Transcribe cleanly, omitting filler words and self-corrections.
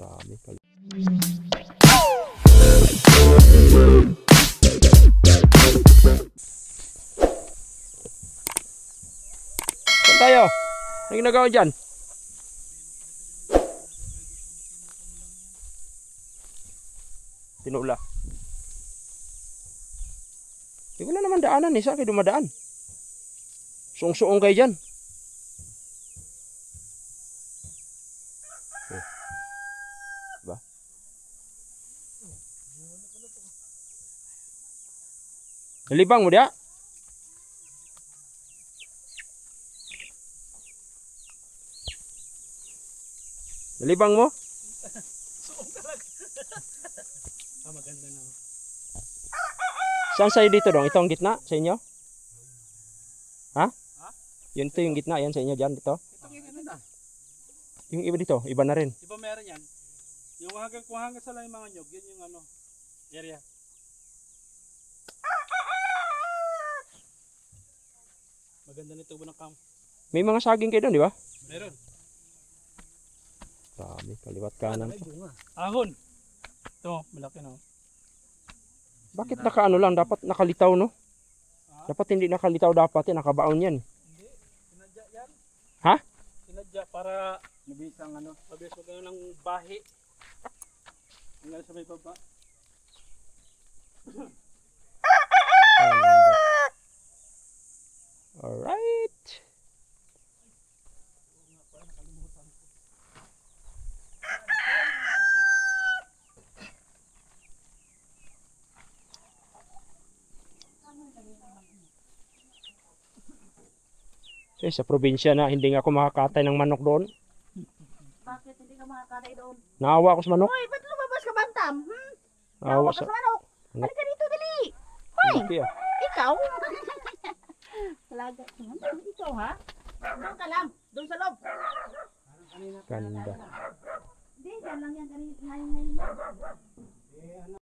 Dami ka. Saan tayo? Ano ginagawa dyan? Tinula. Hindi ko na naman daanan eh. Saan kayo dumadaan? Suong-suong kayo dyan. Diba? Nalibang mo dia? Nalibang mo? Suong talaga. Maganda na. Saan sa'yo dito dong? Ito ang gitna sa inyo? Ha? Yun ito yung gitna. Yan sa inyo dyan dito? Itong yung ano na. Yung iba dito? Iba na rin. Iba meron yan. Yung kung hanggang sa lang yung mga nyog, yun yung ano, area. Maganda nito tubo ng kam. May mga saging kayo doon, di ba? Meron. Dami, kaliwat kanan. Ahon. Ito, malaki na. Bakit nakaano lang? Dapat nakalitaw, no? Dapat hindi nakalitaw, dapat nakabaon yan. Hindi, sinadya yan. Ha? Sinadya para mabilis ang ano, mabilis magkaroon ng bahi. Hanggang sa may baba. Alright. So, sa probinsya na, hindi nga ako makakatay ng manok doon. Bakit hindi ka makakatay doon? Naawa ako sa manok. Hoy, ba't lumabas ka bantam? Naawa Naawa ka sa... sa manok. Manok. Halika dito, dali. Hoy, Laki ah. ikaw? Talaga. Ikaw ha? Doon ka lang. Doon sa loob. Ganda. Hindi, dyan lang yan. Ngayon.